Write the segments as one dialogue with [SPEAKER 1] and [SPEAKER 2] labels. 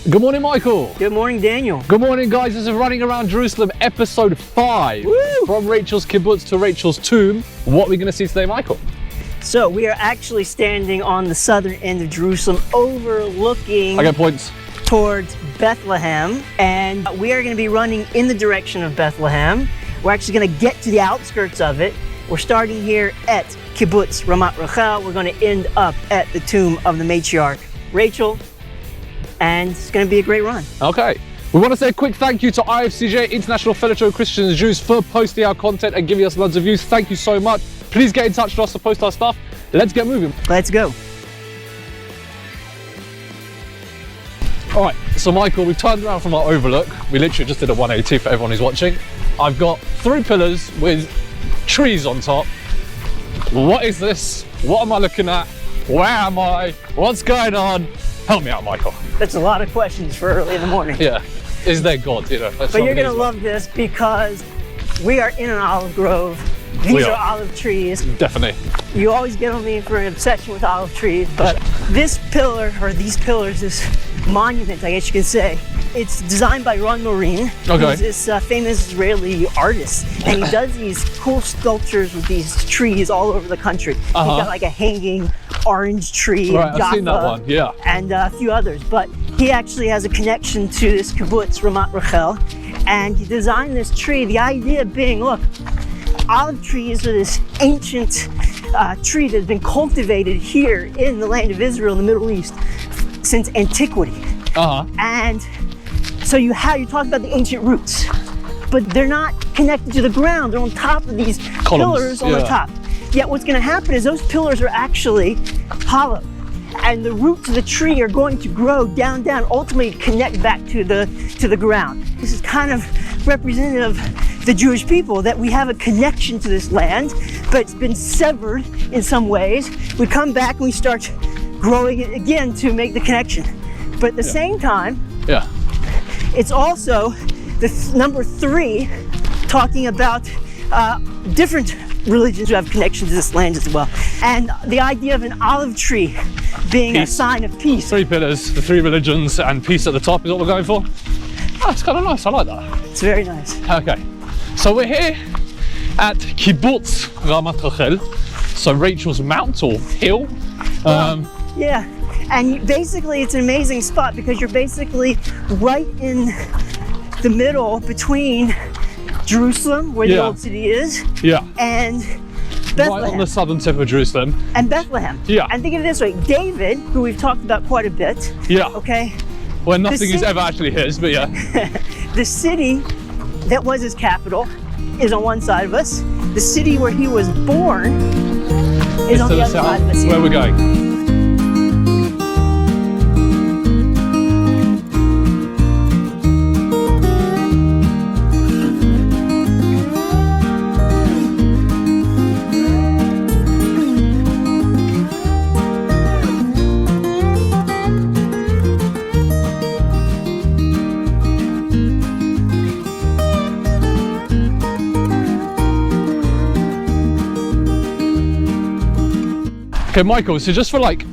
[SPEAKER 1] Good morning, Michael.
[SPEAKER 2] Good morning, Daniel.
[SPEAKER 1] Good morning, guys. This is Running Around Jerusalem, episode 5.
[SPEAKER 2] Woo!
[SPEAKER 1] From Rachel's Kibbutz to Rachel's tomb. What are we going to see today, Michael?
[SPEAKER 2] So we are actually standing on the southern end of Jerusalem, overlooking
[SPEAKER 1] I get points.
[SPEAKER 2] towards Bethlehem, and we are going to be running in the direction of Bethlehem. We're actually going to get to the outskirts of it. We're starting here at Kibbutz Ramat Rachel. We're going to end up at the tomb of the matriarch Rachel, and it's going to be a great run.
[SPEAKER 1] Okay. We want to say a quick thank you to IFCJ, International Fellowship of Christians and Jews, for posting our content and giving us loads of views. Thank you so much. Please get in touch with us to post our stuff. Let's get moving.
[SPEAKER 2] Let's go.
[SPEAKER 1] All right, so Michael, we've turned around from our overlook. We literally just did a 180 for everyone who's watching. I've got 3 pillars with trees on top. What is this? What am I looking at? Where am I? What's going on? Help me out, Michael.
[SPEAKER 2] That's a lot of questions for early in the morning.
[SPEAKER 1] Yeah, is there God? You know,
[SPEAKER 2] but you're going to love this because we are in an olive grove. These are olive trees.
[SPEAKER 1] Definitely.
[SPEAKER 2] You always get on me for an obsession with olive trees, but this pillar, or these pillars, this monument, I guess you can say, it's designed by Ron Marine, who's this famous Israeli artist, and he does these cool sculptures with these trees all over the country. He's got like a hanging orange tree,
[SPEAKER 1] right, I've seen that one, yeah,
[SPEAKER 2] and a few others, but he actually has a connection to this Kibbutz Ramat Rachel, and he designed this tree, the idea being, look, olive trees are this ancient tree that's been cultivated here in the land of Israel in the Middle East since antiquity. And so you talk about the ancient roots, but they're not connected to the ground. They're on top of these pillars on the top. Yet what's going to happen is those pillars are actually hollow, and the roots of the tree are going to grow down, ultimately connect back to the ground. This is kind of representative of the Jewish people, that we have a connection to this land, but it's been severed in some ways. We come back and we start growing it again to make the connection. But at the same time, it's also the number 3, talking about different religions who have connection to this land as well. And the idea of an olive tree being a sign of peace.
[SPEAKER 1] 3 pillars, the 3 religions, and peace at the top is what we're going for. Oh, it's kind of nice, I like that.
[SPEAKER 2] It's very nice.
[SPEAKER 1] Okay, so we're here at Kibbutz Ramat Rachel, so Rachel's mount or hill.
[SPEAKER 2] Yeah, and basically it's an amazing spot because you're basically right in the middle between Jerusalem, where the old city is, and Bethlehem.
[SPEAKER 1] Right on the southern tip of Jerusalem.
[SPEAKER 2] And Bethlehem. Yeah. And think of it this way, David, who we've talked about quite a bit. Yeah. Okay.
[SPEAKER 1] Well, nothing is ever actually his, but yeah.
[SPEAKER 2] The city that was his capital is on one side of us. The city where he was born is on the other side of us.
[SPEAKER 1] Where we're going. Okay, Michael, so just for like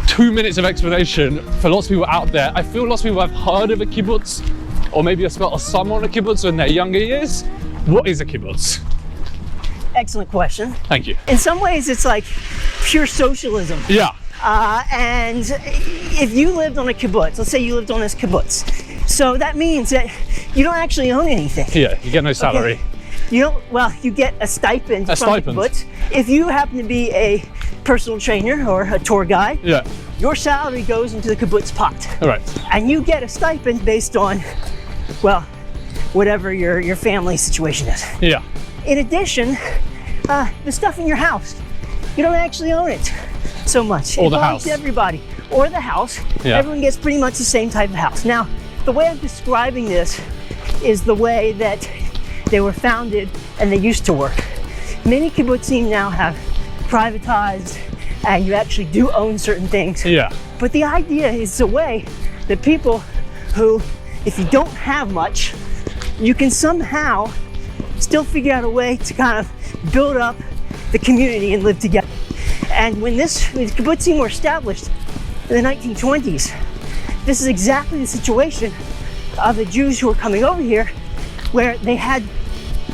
[SPEAKER 1] 2 minutes of explanation for lots of people out there, I feel lots of people have heard of a kibbutz, or maybe have spent a summer on a kibbutz in their younger years. What is a kibbutz?
[SPEAKER 2] Excellent question.
[SPEAKER 1] Thank you.
[SPEAKER 2] In some ways, it's like pure socialism.
[SPEAKER 1] Yeah.
[SPEAKER 2] And if you lived on a kibbutz, let's say you lived on this kibbutz, so that means that you don't actually own anything. Yeah,
[SPEAKER 1] you get no salary.
[SPEAKER 2] Okay. You don't, well, you get a stipend from the kibbutz. If you happen to be a personal trainer or a tour guide, your salary goes into the kibbutz pot.
[SPEAKER 1] All right.
[SPEAKER 2] And you get a stipend based on, well, whatever your family situation is. Yeah. In addition, the stuff in your house, you don't actually own it so much.
[SPEAKER 1] Or
[SPEAKER 2] it
[SPEAKER 1] the
[SPEAKER 2] belongs
[SPEAKER 1] house.
[SPEAKER 2] to everybody. Or the house. Yeah. Everyone gets pretty much the same type of house. Now, the way I'm describing this is the way that they were founded and they used to work. Many kibbutzim now have privatized, and you actually do own certain things. Yeah. But the idea is a way that people who, if you don't have much, you can somehow still figure out a way to kind of build up the community and live together. And when the kibbutzim were established in the 1920s, this is exactly the situation of the Jews who were coming over here, where they had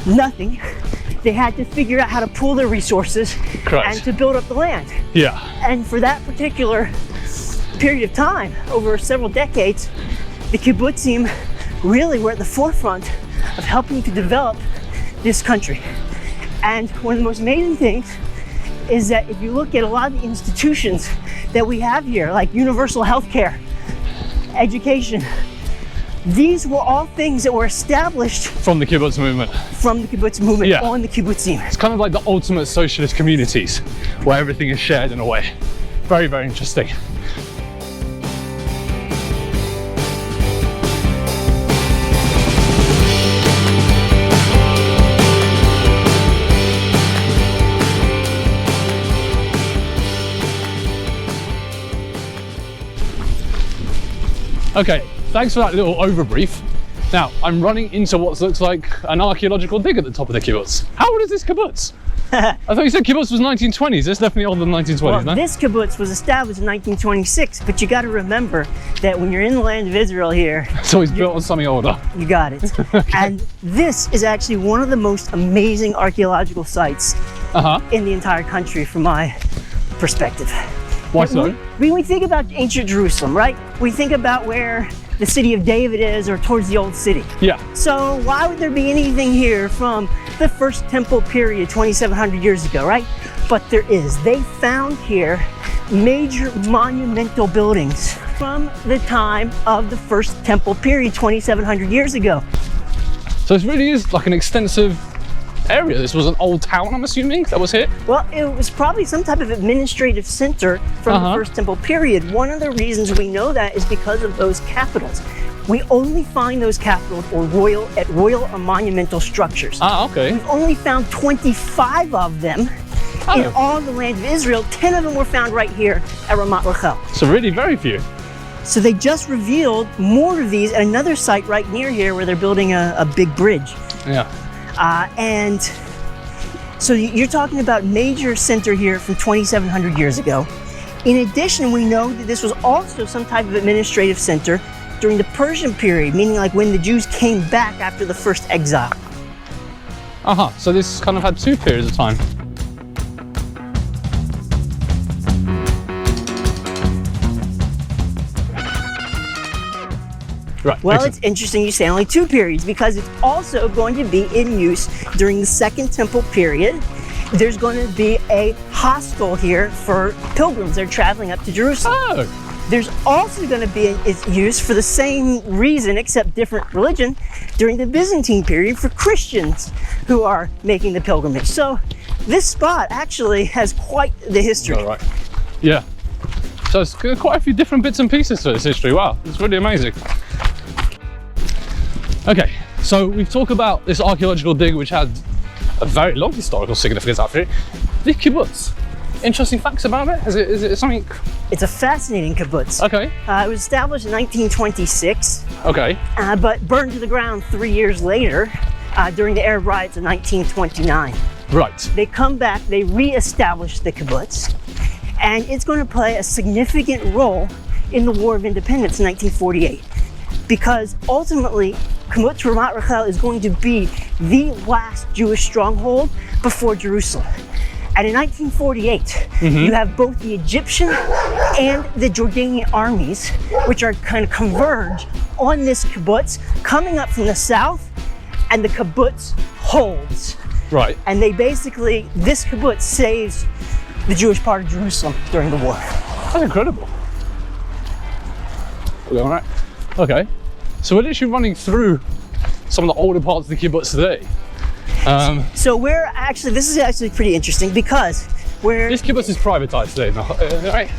[SPEAKER 2] nothing. They had to figure out how to pool their resources and to build up the land.
[SPEAKER 1] Yeah.
[SPEAKER 2] And for that particular period of time, over several decades, the kibbutzim really were at the forefront of helping to develop this country. And one of the most amazing things is that if you look at a lot of the institutions that we have here, like universal health care, education, these were all things that were established
[SPEAKER 1] from the kibbutz movement.
[SPEAKER 2] From the kibbutz movement on the kibbutzim.
[SPEAKER 1] It's kind of like the ultimate socialist communities where everything is shared in a way. Very, very interesting. Okay, thanks for that little overbrief. Now, I'm running into what looks like an archaeological dig at the top of the kibbutz. How old is this kibbutz? I thought you said kibbutz was 1920s. It's definitely older than 1920s,
[SPEAKER 2] well,
[SPEAKER 1] no?
[SPEAKER 2] This kibbutz was established in 1926, but you got to remember that when you're in the land of Israel here...
[SPEAKER 1] So it's built on something older.
[SPEAKER 2] You got it. Okay. And this is actually one of the most amazing archaeological sites in the entire country from my perspective.
[SPEAKER 1] Why so?
[SPEAKER 2] When we think about ancient Jerusalem, right? We think about where the city of David is, or towards the old city.
[SPEAKER 1] Yeah.
[SPEAKER 2] So why would there be anything here from the first temple period 2,700 years ago, right? But there is. They found here major monumental buildings from the time of the first temple period 2,700 years ago.
[SPEAKER 1] So this really is like an extensive area. This was an old town, I'm assuming, that was here?
[SPEAKER 2] Well, it was probably some type of administrative center from the first temple period. One of the reasons we know that is because of those capitals. We only find those capitals or royal or monumental structures.
[SPEAKER 1] Ah, okay.
[SPEAKER 2] We've only found 25 of them in all the land of Israel. 10 of them were found right here at Ramat Rachel.
[SPEAKER 1] So really very few.
[SPEAKER 2] So they just revealed more of these at another site right near here where they're building a big bridge.
[SPEAKER 1] Yeah.
[SPEAKER 2] And so you're talking about major center here from 2,700 years ago. In addition, we know that this was also some type of administrative center during the Persian period, meaning like when the Jews came back after the first exile.
[SPEAKER 1] So this kind of had two periods of time. Right.
[SPEAKER 2] Well, it's interesting you say only two periods, because it's also going to be in use during the Second Temple period. There's going to be a hostel here for pilgrims that are traveling up to Jerusalem. There's also going to be its use for the same reason, except different religion, during the Byzantine period for Christians who are making the pilgrimage. So this spot actually has quite the history.
[SPEAKER 1] Oh, right. Yeah. So it's quite a few different bits and pieces to this history. Wow, it's really amazing. Okay, so we've talked about this archaeological dig, which had a very long historical significance actually. The kibbutz. Interesting facts about it? Is it something?
[SPEAKER 2] It's a fascinating kibbutz.
[SPEAKER 1] Okay.
[SPEAKER 2] It was established in 1926.
[SPEAKER 1] Okay.
[SPEAKER 2] But burned to the ground 3 years later during the Arab riots of 1929.
[SPEAKER 1] Right.
[SPEAKER 2] They come back, they re-establish the kibbutz, and it's going to play a significant role in the War of Independence in 1948. Because ultimately, Kibbutz Ramat Rachel is going to be the last Jewish stronghold before Jerusalem. And in 1948, you have both the Egyptian and the Jordanian armies, which are kind of converge on this kibbutz, coming up from the south, and the kibbutz holds.
[SPEAKER 1] Right.
[SPEAKER 2] And they basically, this kibbutz saves the Jewish part of Jerusalem during the war.
[SPEAKER 1] That's incredible. All right. Okay. So we're literally running through some of the older parts of the kibbutz today.
[SPEAKER 2] So we're actually, this is actually pretty interesting because
[SPEAKER 1] this kibbutz is privatized today, right?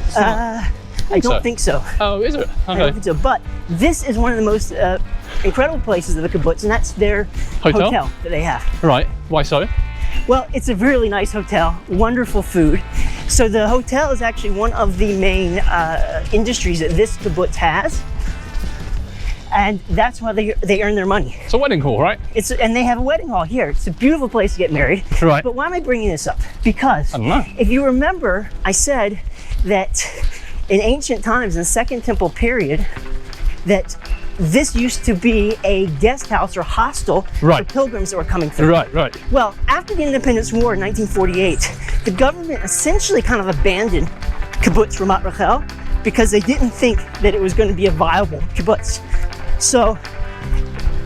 [SPEAKER 2] I don't think so.
[SPEAKER 1] Oh, is it? Okay.
[SPEAKER 2] I don't think so. But this is one of the most incredible places of the kibbutz, and that's their hotel that they have.
[SPEAKER 1] Right. Why so?
[SPEAKER 2] Well, it's a really nice hotel, wonderful food. So the hotel is actually one of the main industries that this kibbutz has. And that's why they earn their money.
[SPEAKER 1] It's a wedding hall, right?
[SPEAKER 2] And they have a wedding hall here. It's a beautiful place to get married.
[SPEAKER 1] Right.
[SPEAKER 2] But why am I bringing this up? Because
[SPEAKER 1] I don't know.
[SPEAKER 2] If you remember, I said that in ancient times, in the Second Temple period, that this used to be a guest house or hostel
[SPEAKER 1] Right.
[SPEAKER 2] for pilgrims that were coming through.
[SPEAKER 1] Right, right.
[SPEAKER 2] Well, after the Independence War in 1948, the government essentially kind of abandoned Kibbutz Ramat Rachel because they didn't think that it was going to be a viable kibbutz. So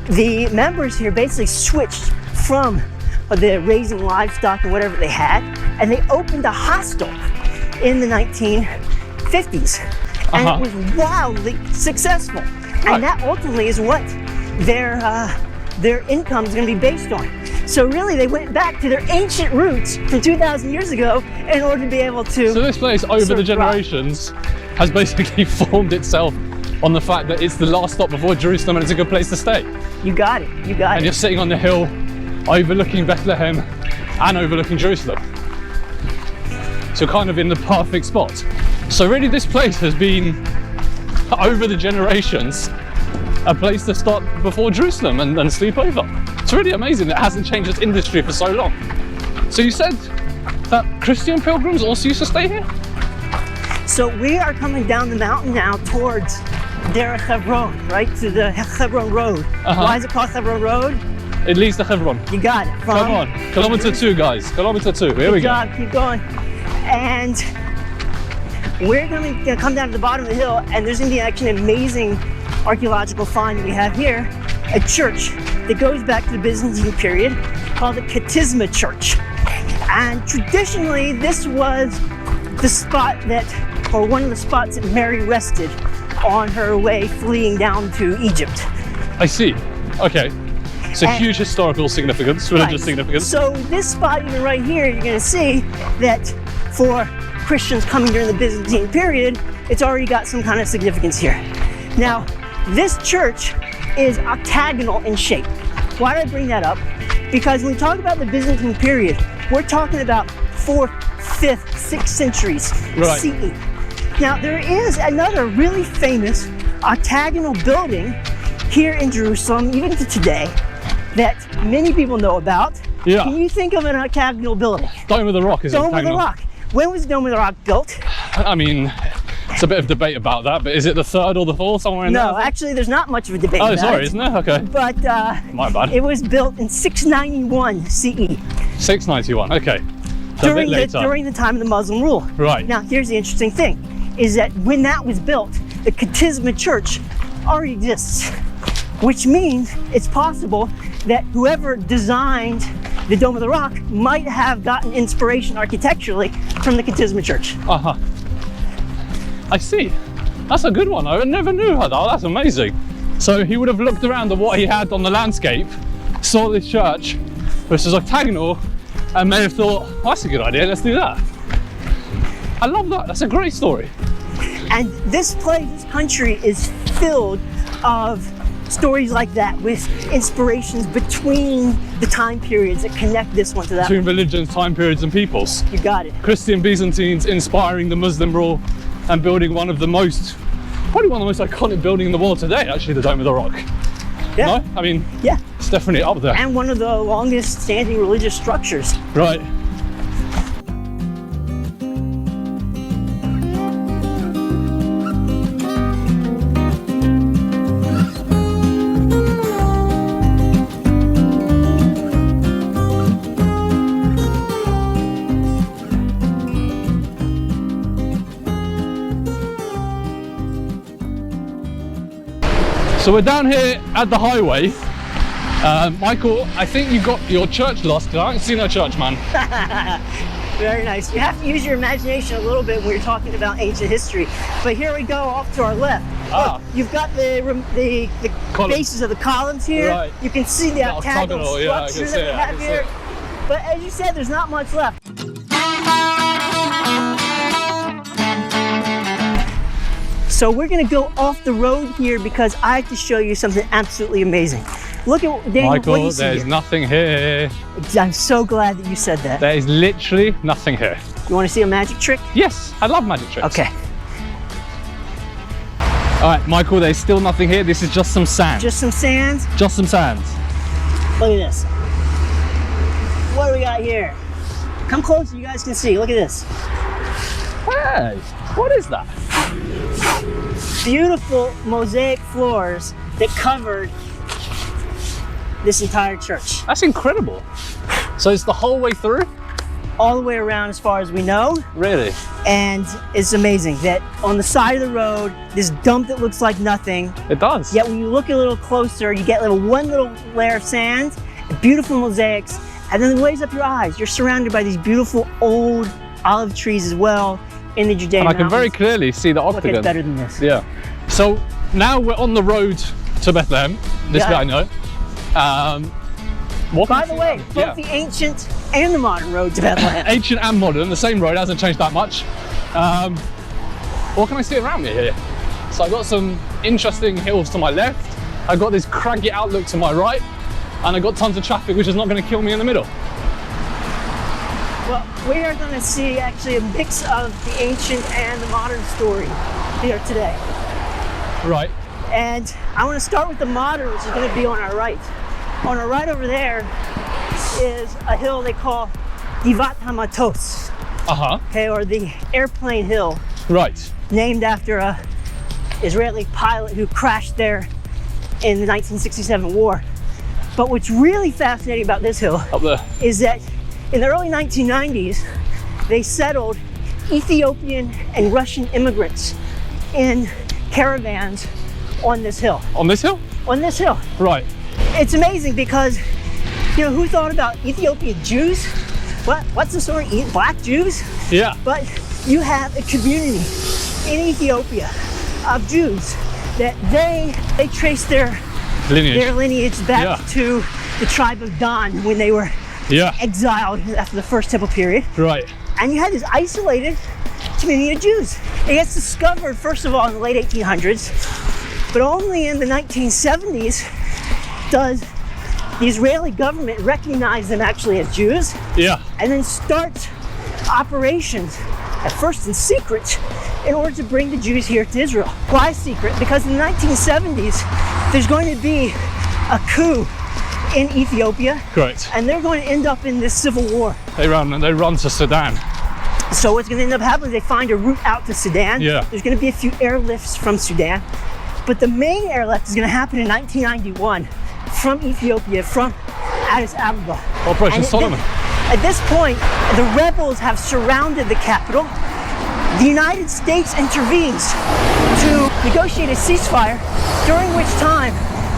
[SPEAKER 2] the members here basically switched from the raising livestock and whatever they had, and they opened a hostel in the 1950s. And it was wildly successful.
[SPEAKER 1] Right.
[SPEAKER 2] And that ultimately is what their income is going to be based on. So really, they went back to their ancient roots from 2,000 years ago in order to be able to.
[SPEAKER 1] So this place over the generations has basically formed itself on the fact that it's the last stop before Jerusalem and it's a good place to stay.
[SPEAKER 2] You got it. You got it.
[SPEAKER 1] And you're sitting on the hill overlooking Bethlehem and overlooking Jerusalem. So kind of in the perfect spot. So really this place has been, over the generations, a place to stop before Jerusalem and sleep over. It's really amazing. It hasn't changed its industry for so long. So you said that Christian pilgrims also used to stay here?
[SPEAKER 2] So we are coming down the mountain now towards Derech Hebron, right? To the Hebron Road. Why is it called Hebron Road?
[SPEAKER 1] It leads to Hebron.
[SPEAKER 2] You got it.
[SPEAKER 1] Come on, kilometer 2, guys. Kilometer 2. Here we go.
[SPEAKER 2] Keep going. And we're going to come down to the bottom of the hill, and there's going to be actually an amazing archaeological find we have here, a church that goes back to the Byzantine period called the Katysma Church. And traditionally, this was the spot that, or one of the spots that Mary rested on her way fleeing down to Egypt.
[SPEAKER 1] I see. Okay. So huge historical significance, religious significance.
[SPEAKER 2] So this spot, even right here, you're going to see that for Christians coming during the Byzantine period, it's already got some kind of significance here. Now, this church is octagonal in shape. Why do I bring that up? Because when we talk about the Byzantine period, we're talking about 4th, 5th, 6th centuries CE. Now, there is another really famous octagonal building here in Jerusalem, even to today, that many people know about.
[SPEAKER 1] Yeah.
[SPEAKER 2] Can you think of an octagonal building?
[SPEAKER 1] Dome of the Rock is
[SPEAKER 2] Dome of the Rock. When was Dome of the Rock built?
[SPEAKER 1] I mean, it's a bit of debate about that, but is it the 3rd or the 4th, somewhere in there?
[SPEAKER 2] No, actually, there's not much of a debate
[SPEAKER 1] Oh,
[SPEAKER 2] about
[SPEAKER 1] sorry,
[SPEAKER 2] it.
[SPEAKER 1] isn't there? Okay.
[SPEAKER 2] But
[SPEAKER 1] my bad.
[SPEAKER 2] It was built in 691 CE.
[SPEAKER 1] 691, okay. So a bit later.
[SPEAKER 2] During the time of the Muslim rule.
[SPEAKER 1] Right.
[SPEAKER 2] Now, here's the interesting thing, is that when that was built, the Katysma Church already exists, which means it's possible that whoever designed the Dome of the Rock might have gotten inspiration architecturally from the Katysma Church.
[SPEAKER 1] I see. That's a good one. I never knew that. That's amazing. So he would have looked around at what he had on the landscape, saw this church, which is octagonal, and may have thought, well, that's a good idea, let's do that. I love that. That's a great story.
[SPEAKER 2] And this place, this country is filled of stories like that, with inspirations between the time periods that connect this one to that
[SPEAKER 1] Between
[SPEAKER 2] one.
[SPEAKER 1] religions, time periods, and peoples.
[SPEAKER 2] You got it.
[SPEAKER 1] Christian Byzantines inspiring the Muslim rule and building probably one of the most iconic buildings in the world today, actually, the Dome of the Rock.
[SPEAKER 2] Yeah.
[SPEAKER 1] No? I mean,
[SPEAKER 2] Yeah.
[SPEAKER 1] it's definitely up there.
[SPEAKER 2] And one of the longest standing religious structures.
[SPEAKER 1] Right. So we're down here at the highway. Michael, I think you got your church lost, because I haven't seen a church, man.
[SPEAKER 2] Very nice. You have to use your imagination a little bit when you're talking about ancient history. But here we go, off to our left. Look, you've got the bases of the columns here.
[SPEAKER 1] Right.
[SPEAKER 2] You can see the octagonal
[SPEAKER 1] yeah,
[SPEAKER 2] structure that we have here. But as you said, there's not much left. So we're gonna go off the road here because I have to show you something absolutely amazing. Look at Daniel,
[SPEAKER 1] Michael,
[SPEAKER 2] what do you see
[SPEAKER 1] there's
[SPEAKER 2] here?
[SPEAKER 1] nothing here.
[SPEAKER 2] I'm so glad that you said that.
[SPEAKER 1] There is literally nothing here.
[SPEAKER 2] You want to see a magic trick?
[SPEAKER 1] Yes, I love magic tricks.
[SPEAKER 2] Okay.
[SPEAKER 1] All right, Michael, there's still nothing here. This is just some sand.
[SPEAKER 2] Just some sand.
[SPEAKER 1] Just some sand.
[SPEAKER 2] Look at this. What do we got here? Come closer, you guys can see. Look at this.
[SPEAKER 1] way! What is that?
[SPEAKER 2] Beautiful mosaic floors that covered this entire church.
[SPEAKER 1] That's incredible. So it's the whole way through?
[SPEAKER 2] All the way around as far as we know.
[SPEAKER 1] Really?
[SPEAKER 2] And it's amazing that on the side of the road, this dump that looks like nothing.
[SPEAKER 1] It does.
[SPEAKER 2] Yet when you look a little closer, you get one little layer of sand, beautiful mosaics, and then it lays up your eyes. You're surrounded by these beautiful old olive trees as well in the Judean
[SPEAKER 1] And I can very
[SPEAKER 2] mountains.
[SPEAKER 1] clearly see the
[SPEAKER 2] Look,
[SPEAKER 1] octagon.
[SPEAKER 2] it's better than this.
[SPEAKER 1] Yeah. So now we're on the road to Bethlehem. This
[SPEAKER 2] Yeah.
[SPEAKER 1] guy I know. What can
[SPEAKER 2] By
[SPEAKER 1] I
[SPEAKER 2] the
[SPEAKER 1] see
[SPEAKER 2] way,
[SPEAKER 1] around?
[SPEAKER 2] both the ancient and the modern road to Bethlehem.
[SPEAKER 1] Ancient and modern, the same road, hasn't changed that much. What can I see around me here? So I've got some interesting hills to my left. I've got this craggy outlook to my right. And I've got tons of traffic, which is not going to kill me in the middle.
[SPEAKER 2] Well, we are going to see actually a mix of the ancient and the modern story here today.
[SPEAKER 1] Right.
[SPEAKER 2] And I want to start with the modern, which is going to be on our right. On our right over there is a hill they call Givat Hamatos, okay, or the airplane hill,
[SPEAKER 1] Right.
[SPEAKER 2] named after a Israeli pilot who crashed there in the 1967 war. But what's really fascinating about this hill
[SPEAKER 1] Up there.
[SPEAKER 2] is that in the early 1990s, they settled Ethiopian and Russian immigrants in caravans on this hill.
[SPEAKER 1] On this hill?
[SPEAKER 2] On this hill.
[SPEAKER 1] Right.
[SPEAKER 2] It's amazing because, you know, who thought about Ethiopian Jews? What's the story? Black Jews?
[SPEAKER 1] Yeah.
[SPEAKER 2] But you have a community in Ethiopia of Jews that they trace their lineage back
[SPEAKER 1] Yeah.
[SPEAKER 2] to the tribe of Dan when they were
[SPEAKER 1] Yeah.
[SPEAKER 2] exiled after the First Temple period.
[SPEAKER 1] Right.
[SPEAKER 2] And you had this isolated community of Jews. It gets discovered, first of all, in the late 1800s, but only in the 1970s does the Israeli government recognize them actually as Jews,
[SPEAKER 1] Yeah.
[SPEAKER 2] and then starts operations, at first in secret, in order to bring the Jews here to Israel. Why secret? Because in the 1970s, there's going to be a coup in Ethiopia,
[SPEAKER 1] Correct.
[SPEAKER 2] and they're going to end up in this civil war.
[SPEAKER 1] They run to Sudan.
[SPEAKER 2] So what's going to end up happening is they find a route out to Sudan.
[SPEAKER 1] Yeah.
[SPEAKER 2] There's going to be a few airlifts from Sudan, but the main airlift is going to happen in 1991 from Ethiopia, from Addis Ababa.
[SPEAKER 1] Operation
[SPEAKER 2] And
[SPEAKER 1] Solomon.
[SPEAKER 2] At this point, the rebels have surrounded the capital. The United States intervenes to negotiate a ceasefire, during which time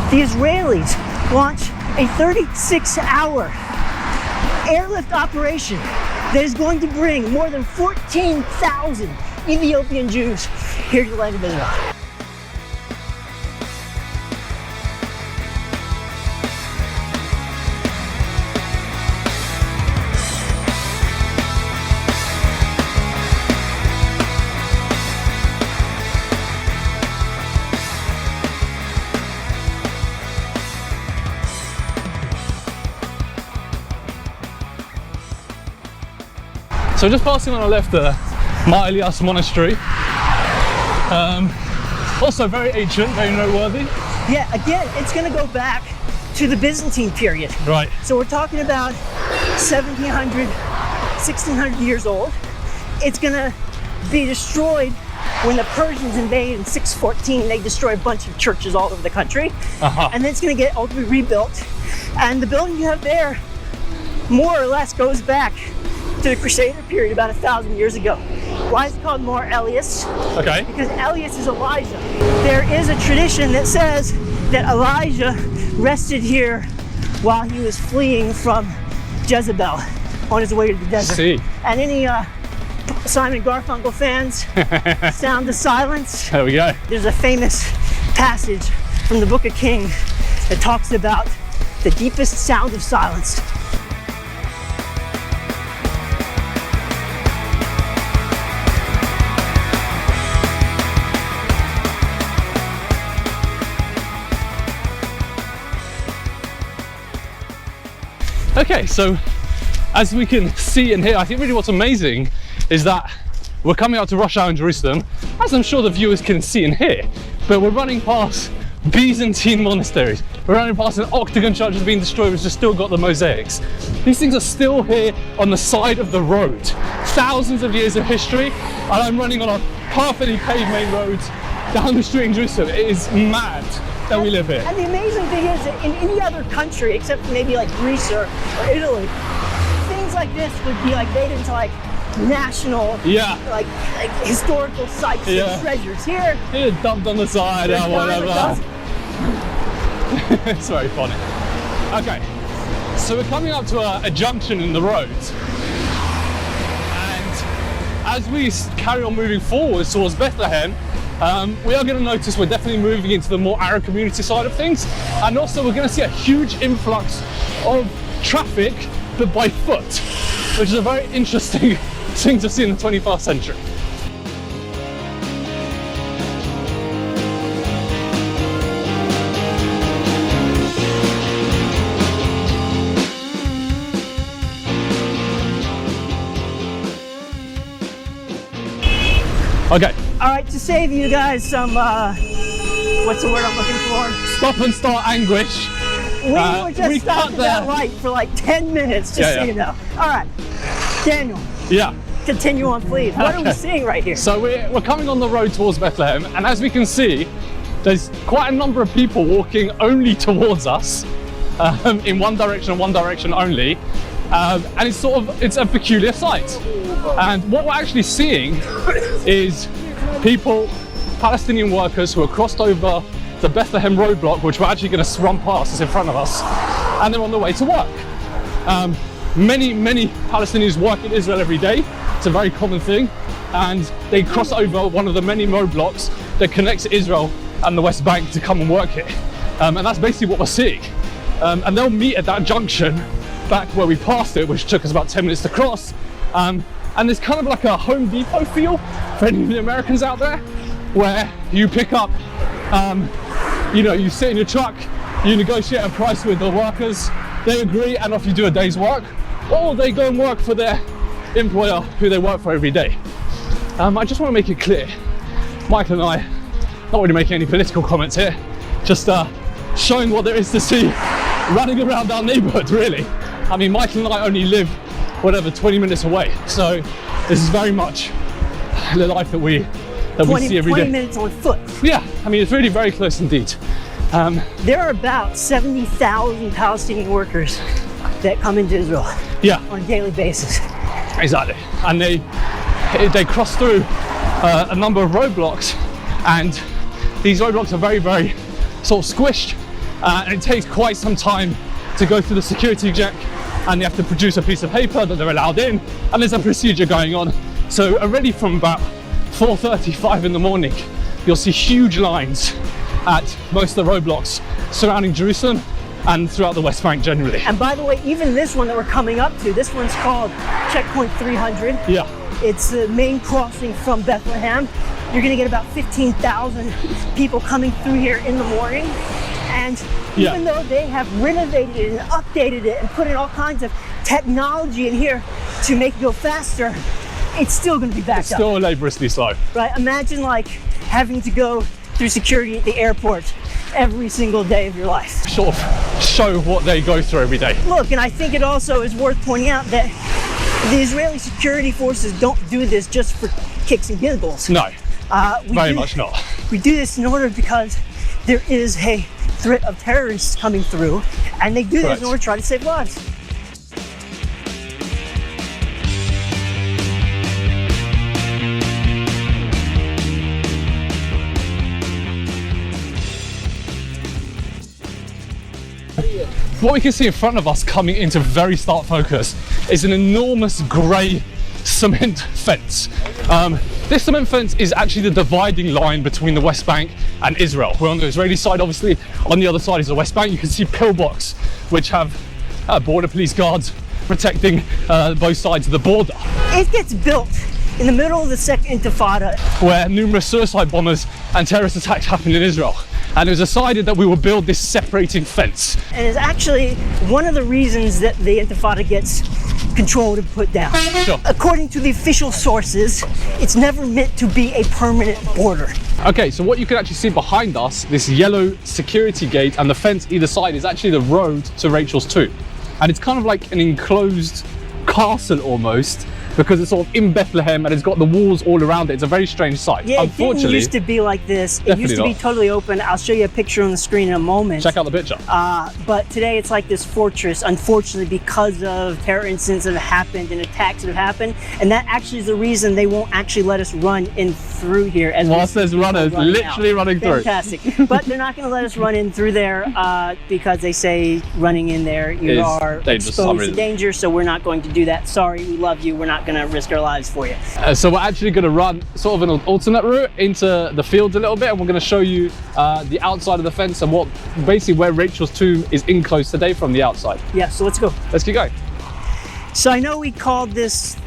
[SPEAKER 2] the Israelis launch a 36-hour airlift operation that is going to bring more than 14,000 Ethiopian Jews here to the land of Israel.
[SPEAKER 1] So just passing on the left there, Mar Elias Monastery. Also very ancient, very noteworthy.
[SPEAKER 2] Yeah, again, it's going to go back to the Byzantine period.
[SPEAKER 1] Right.
[SPEAKER 2] So we're talking about 1700, 1600 years old. It's going to be destroyed when the Persians invade in 614. They destroy a bunch of churches all over the country. And then it's going to get ultimately rebuilt. And the building you have there, more or less, goes back to the Crusader period about 1,000 years ago. Why is it called Mar Elias?
[SPEAKER 1] Okay.
[SPEAKER 2] Because Elias is Elijah. There is a tradition that says that Elijah rested here while he was fleeing from Jezebel on his way to the desert.
[SPEAKER 1] See.
[SPEAKER 2] And any Simon Garfunkel fans, Sound of Silence.
[SPEAKER 1] There we go.
[SPEAKER 2] There's a famous passage from the Book of Kings that talks about the deepest sound of silence.
[SPEAKER 1] Okay, so as we can see and hear, I think really what's amazing is that we're coming out to rush hour in Jerusalem, as I'm sure the viewers can see and hear, but we're running past Byzantine monasteries. We're running past an octagon church that's been destroyed, which has still got the mosaics. These things are still here on the side of the road. Thousands of years of history, and I'm running on a perfectly paved main road down the street in Jerusalem. It is mad that we live here.
[SPEAKER 2] And the amazing thing is that in any other country, except for maybe like Greece or Italy, things like this would be like made into like national, like historical sites and treasures. Here,
[SPEAKER 1] dumped on the side or whatever. It's very funny. Okay, so we're coming up to a junction in the road, and as we carry on moving forwards towards Bethlehem, we are going to notice we're definitely moving into the more Arab community side of things, and also we're going to see a huge influx of traffic, but by foot, which is a very interesting thing to see in the 21st century. Okay.
[SPEAKER 2] All right, to save you guys some, what's the word I'm looking for?
[SPEAKER 1] Stop and start anguish.
[SPEAKER 2] We were just stopped at that light for like 10 minutes, just so you know. All right, Daniel.
[SPEAKER 1] Yeah.
[SPEAKER 2] Continue on, please. What are we seeing right here?
[SPEAKER 1] So we're coming on the road towards Bethlehem, and as we can see, there's quite a number of people walking only towards us, in one direction and one direction only. And it's a peculiar sight. And what we're actually seeing is people, Palestinian workers who are crossed over the Bethlehem roadblock, which we're actually going to run past us in front of us, and they're on their way to work. Many Palestinians work in Israel every day. It's a very common thing, and they cross over one of the many roadblocks that connects Israel and the West Bank to come and work here. And that's basically what we're seeing. And they'll meet at that junction back where we passed it, which took us about 10 minutes to cross. And there's kind of like a Home Depot feel for any of the Americans out there, where you pick up, you sit in your truck, you negotiate a price with the workers, they agree, and off you do a day's work, or they go and work for their employer who they work for every day. I just want to make it clear, Michael and I, not really making any political comments here, just showing what there is to see running around our neighbourhood, really. I mean, Michael and I only live 20 minutes away, so this is very much the life that we see every day.
[SPEAKER 2] 20 minutes on foot.
[SPEAKER 1] Yeah, I mean, it's really very close indeed.
[SPEAKER 2] There are about 70,000 Palestinian workers that come into Israel on a daily basis.
[SPEAKER 1] Exactly, and they cross through a number of roadblocks, and these roadblocks are very, very sort of squished, and it takes quite some time to go through the security check, and they have to produce a piece of paper that they're allowed in, and there's a procedure going on. So already from about 4:35 in the morning, you'll see huge lines at most of the roadblocks surrounding Jerusalem and throughout the West Bank generally.
[SPEAKER 2] And by the way, even this one that we're coming up to, this one's called Checkpoint 300.
[SPEAKER 1] Yeah.
[SPEAKER 2] It's the main crossing from Bethlehem. You're gonna get about 15,000 people coming through here in the morning. And even though they have renovated it and updated it and put in all kinds of technology in here to make it go faster, it's still going to be backed up.
[SPEAKER 1] It's still laboriously slow.
[SPEAKER 2] Right? Imagine like having to go through security at the airport every single day of your life.
[SPEAKER 1] Sort of show what they go through every day.
[SPEAKER 2] Look, and I think it also is worth pointing out that the Israeli security forces don't do this just for kicks and giggles.
[SPEAKER 1] No, very much not.
[SPEAKER 2] We do this in order because there is a threat of terrorists coming through, and they do this in order to try to save lives.
[SPEAKER 1] What we can see in front of us coming into very stark focus is an enormous grey cement fence. This cement fence is actually the dividing line between the West Bank and Israel. We're on the Israeli side, obviously. On the other side is the West Bank. You can see pillbox, which have border police guards protecting both sides of the border.
[SPEAKER 2] It gets built in the middle of the Second Intifada,
[SPEAKER 1] where numerous suicide bombers and terrorist attacks happened in Israel. And it was decided that we would build this separating fence.
[SPEAKER 2] And it's actually one of the reasons that the Intifada gets controlled and put down.
[SPEAKER 1] Sure.
[SPEAKER 2] According to the official sources, it's never meant to be a permanent border.
[SPEAKER 1] Okay, so what you can actually see behind us, this yellow security gate and the fence either side is actually the road to Rachel's tomb. And it's kind of like an enclosed castle almost, because it's sort of in Bethlehem and it's got the walls all around it. It's a very strange sight.
[SPEAKER 2] Yeah, it
[SPEAKER 1] Unfortunately,
[SPEAKER 2] didn't used to be like this. It used to be totally open. I'll show you a picture on the screen in a moment.
[SPEAKER 1] Check out the picture.
[SPEAKER 2] But today it's like this fortress, unfortunately, because of terror incidents that have happened and attacks that have happened. And that actually is the reason they won't actually let us run in through here. As
[SPEAKER 1] whilst there's runners literally running through.
[SPEAKER 2] Fantastic. But they're not going to let us run in through there because they say running in there you are exposed to danger. So we're not going to do that. Sorry, we love you. We're not going to risk our lives for you.
[SPEAKER 1] So we're actually going to run sort of an alternate route into the fields a little bit, and we're going to show you the outside of the fence and what basically where Rachel's tomb is enclosed today from the outside.
[SPEAKER 2] Yeah, so let's go.
[SPEAKER 1] Let's keep going.
[SPEAKER 2] So I know we called this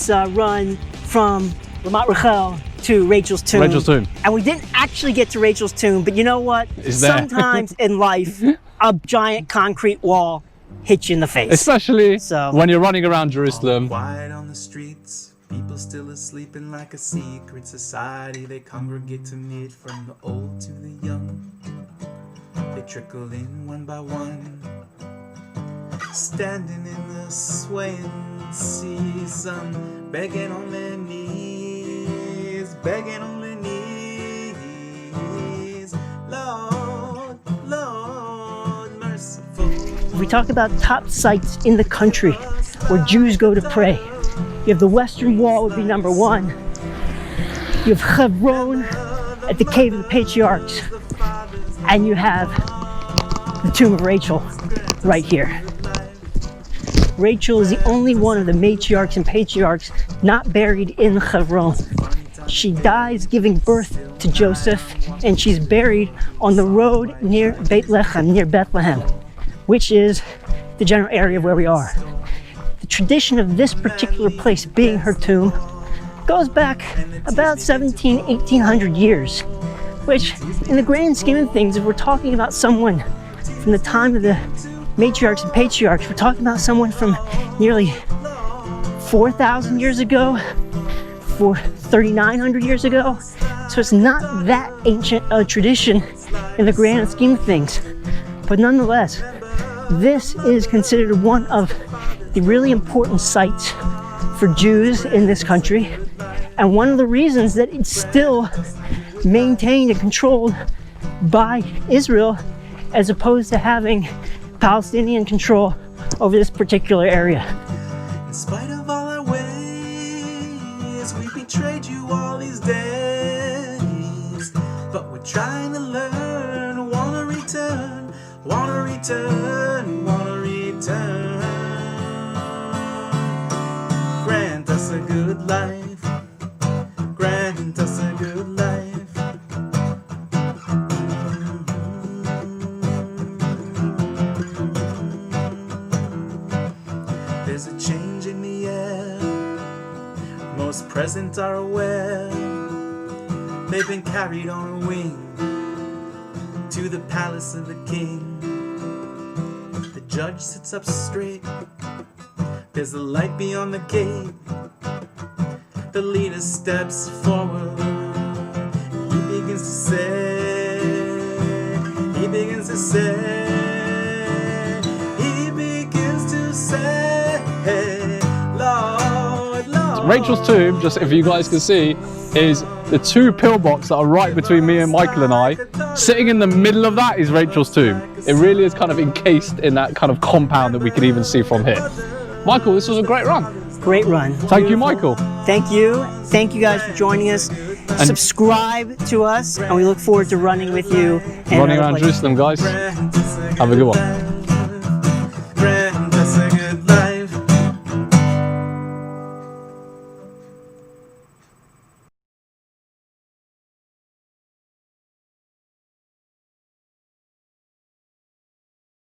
[SPEAKER 2] run from Ramat Rachel to Rachel's tomb.
[SPEAKER 1] Rachel's tomb.
[SPEAKER 2] And we didn't actually get to Rachel's tomb, but you know what? Sometimes in life, a giant concrete wall hits you in the face.
[SPEAKER 1] Especially when you're running around Jerusalem.
[SPEAKER 3] Quiet on the streets, people still asleep in like a secret society. They congregate to meet from the old to the young. They trickle in one by one, standing in the swaying sea. Some begging on their knees, begging on their knees. Lord, Lord, merciful.
[SPEAKER 2] If we talk about top sites in the country where Jews go to pray, you have the Western Wall would be number one. You have Hebron at the Cave of the Patriarchs, and you have the tomb of Rachel right here. Rachel is the only one of the matriarchs and patriarchs not buried in Hebron. She dies giving birth to Joseph, and she's buried on the road near Bethlehem, which is the general area of where we are. The tradition of this particular place being her tomb goes back about 1800 years, which in the grand scheme of things, if we're talking about someone from the time of the matriarchs and patriarchs, we're talking about someone from nearly 4,000 years ago, 3,900 years ago. So it's not that ancient a tradition in the grand scheme of things. But nonetheless, this is considered one of the really important sites for Jews in this country, and one of the reasons that it's still maintained and controlled by Israel as opposed to having Palestinian control over this particular area.
[SPEAKER 3] In spite of all our ways, we betrayed you all these days, but we're trying to learn, wanna return, wanna return, wanna return. Grant us a good life, grant us a good life. There's a change in the air, most present are aware. They've been carried on a wing to the palace of the king. The judge sits up straight, there's a light beyond the gate. The leader steps forward, he begins to say, he begins to say, he begins to say, Lord, Lord.
[SPEAKER 1] Rachel's tomb, just if you guys can see, is the two pillbox that are right between me and Michael and I. Sitting in the middle of that is Rachel's tomb. It really is kind of encased in that kind of compound that we can even see from here. Michael, this was a great run.
[SPEAKER 2] Great run.
[SPEAKER 1] Thank you, Michael.
[SPEAKER 2] Thank you. Thank you guys for joining us. Subscribe to us, and we look forward to running with you.
[SPEAKER 1] Running around Jerusalem, guys. Have a good one.